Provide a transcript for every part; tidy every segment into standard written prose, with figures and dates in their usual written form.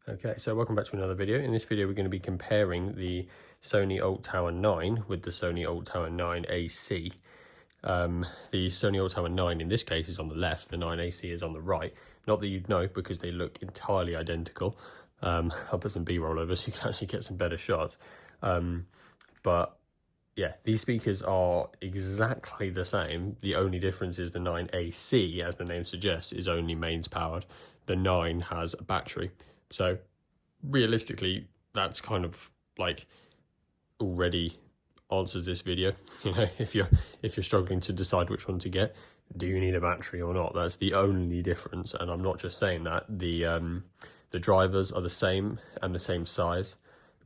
Okay, so welcome back to another video. In this video, we're going to be comparing the Sony ULT Tower 9 with the Sony ULT Tower 9 AC. The Sony ULT Tower 9 in this case is on the left, the 9 AC is on the right. Not that you'd know because they look entirely identical. I'll put some B-roll over so you can actually get some better shots. But yeah, these speakers are exactly the same. The only difference is the 9 AC, as the name suggests, is only mains powered. The 9 has a battery. So realistically, that's kind of like already answers this video. You know, if you're struggling to decide which one to get, do you need a battery or not? That's the only difference. And I'm not just saying that. The drivers are the same and the same size.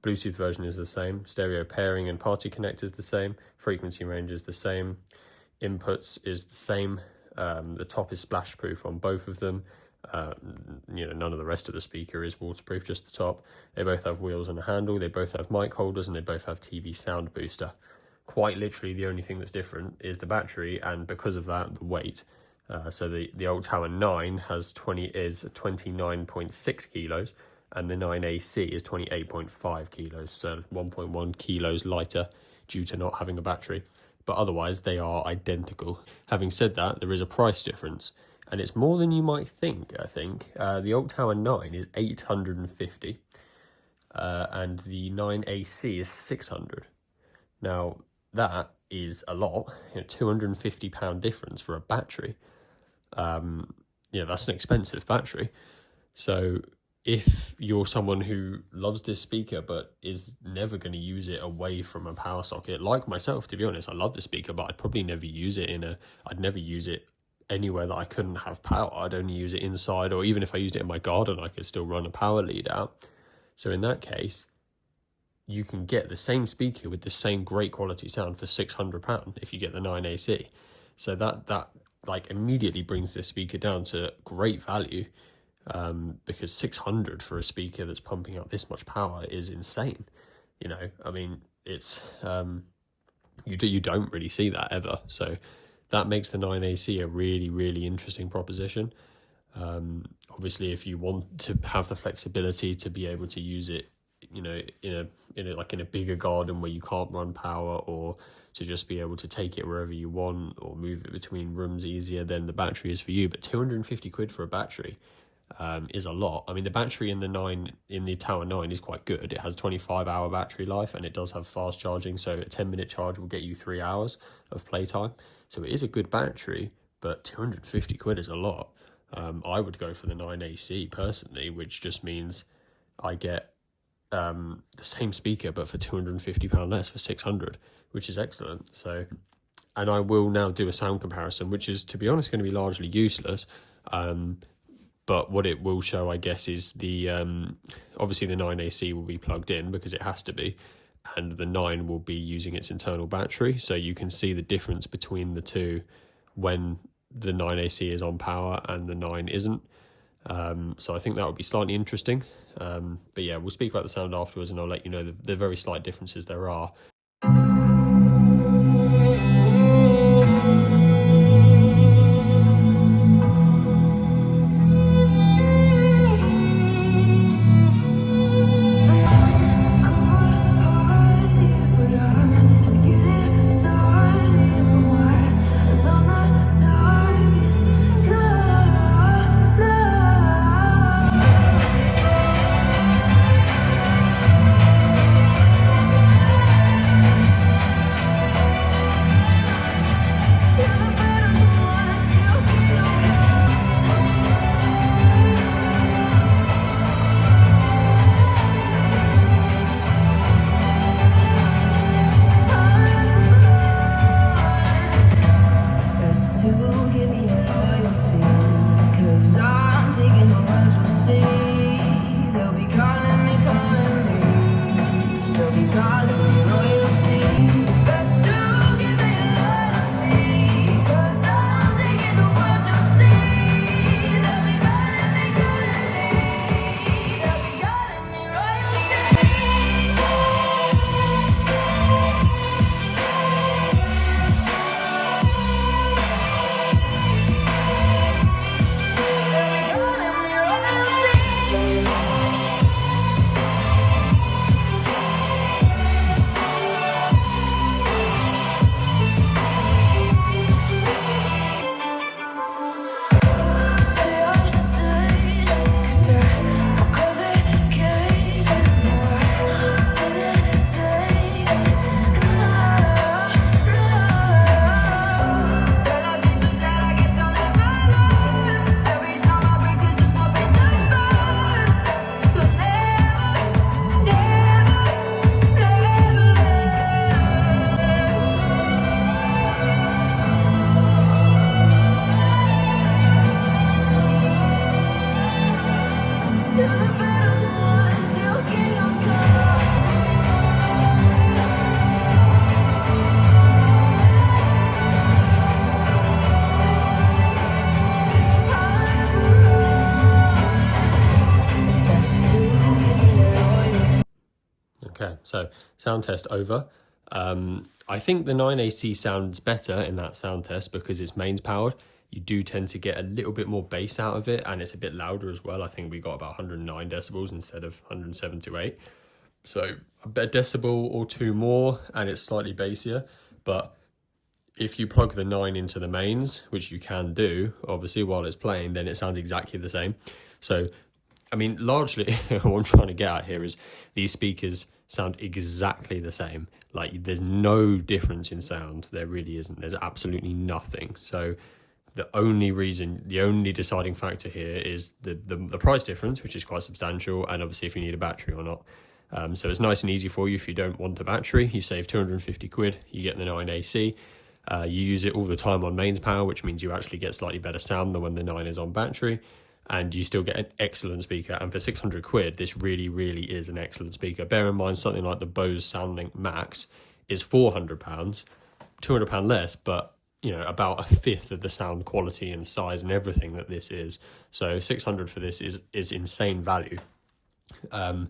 The Bluetooth version is the same. Stereo pairing and party connect is the same. Frequency range is the same. Inputs is the same. The top is splash proof on both of them. You know, none of the rest of the speaker is waterproof, just the top. They both have wheels and a handle. They both have mic holders, and they both have TV sound booster. Quite literally, the only thing that's different is the battery, and because of that, the weight. So the ULT Tower 9 is 29.6 kilos, and the 9AC is 28.5 kilos, so 1.1 kilos lighter due to not having a battery. But otherwise, they are identical. Having said that, there is a price difference. And it's more than you might think, I think. The ULT Tower 9 is $850, and the 9AC is $600. Now, that is a lot, you know, £250 difference for a battery. You know, that's an expensive battery. So if you're someone who loves this speaker but is never going to use it away from a power socket, like myself, to be honest, I love the speaker, but I'd probably never use it I'd never use it anywhere that I couldn't have power. I'd only use it inside, or even if I used it in my garden, I could still run a power lead out. So in that case, you can get the same speaker with the same great quality sound for £600 if you get the 9AC. So that like immediately brings this speaker down to great value, because 600 for a speaker that's pumping out this much power is insane. You know, I mean, it's you don't really see that ever. So that makes the 9AC a really, really interesting proposition. Obviously, if you want to have the flexibility to be able to use it, you know, in a bigger garden where you can't run power, or to just be able to take it wherever you want or move it between rooms easier, then the battery is for you. But 250 quid for a battery is a lot. I mean, the battery in the Tower 9 is quite good. It has 25-hour battery life, and it does have fast charging. So a 10-minute charge will get you 3 hours of playtime. So it is a good battery, but 250 quid is a lot. I would go for the 9AC personally, which just means I get the same speaker, but for £250 less, for 600, which is excellent. So, and I will now do a sound comparison, which is, to be honest, going to be largely useless. But what it will show, I guess, is the obviously the 9AC will be plugged in because it has to be, and the 9 will be using its internal battery. So you can see the difference between the two when the 9AC is on power and the 9 isn't. So I think that would be slightly interesting. But yeah, we'll speak about the sound afterwards, and I'll let you know the very slight differences there are. So sound test over. I think the 9AC sounds better in that sound test because it's mains powered. You do tend to get a little bit more bass out of it, and it's a bit louder as well. I think we got about 109 decibels instead of 107 to 8. So a decibel or two more, and it's slightly bassier. But if you plug the 9 into the mains, which you can do, obviously, while it's playing, then it sounds exactly the same. So, I mean, largely what I'm trying to get at here is these speakers sound exactly the same. Like, there's no difference in sound. There really isn't. There's absolutely nothing. So the only deciding factor here is the price difference, which is quite substantial, and obviously if you need a battery or not. So it's nice and easy for you if you don't want a battery. You save 250 quid, you get the 9AC. You use it all the time on mains power, which means you actually get slightly better sound than when the 9 is on battery. And you still get an excellent speaker. And for 600 quid, this really, really is an excellent speaker. Bear in mind, something like the Bose SoundLink Max is £400, £200 less, but you know, about a fifth of the sound quality and size and everything that this is. So 600 for this is insane value. And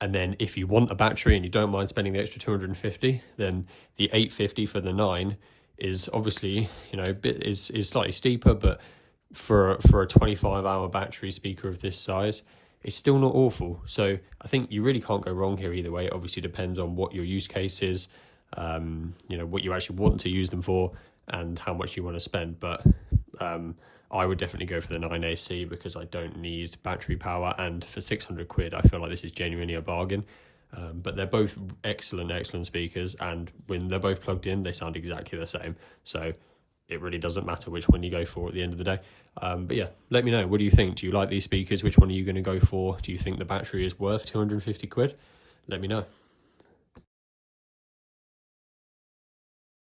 then if you want a battery and you don't mind spending the extra 250, then the 850 for the 9 is obviously, you know, is slightly steeper, but for a 25-hour battery speaker of this size, it's still not awful. So I think you really can't go wrong here either way. It obviously depends on what your use case is, you know, what you actually want to use them for and how much you want to spend. But I would definitely go for the 9AC because I don't need battery power, and for 600 quid I feel like this is genuinely a bargain. But they're both excellent speakers, and when they're both plugged in they sound exactly the same, so it really doesn't matter which one you go for at the end of the day. But yeah, let me know, what do you think? Do you like these speakers? Which one are you going to go for? Do you think the battery is worth 250 quid? Let me know.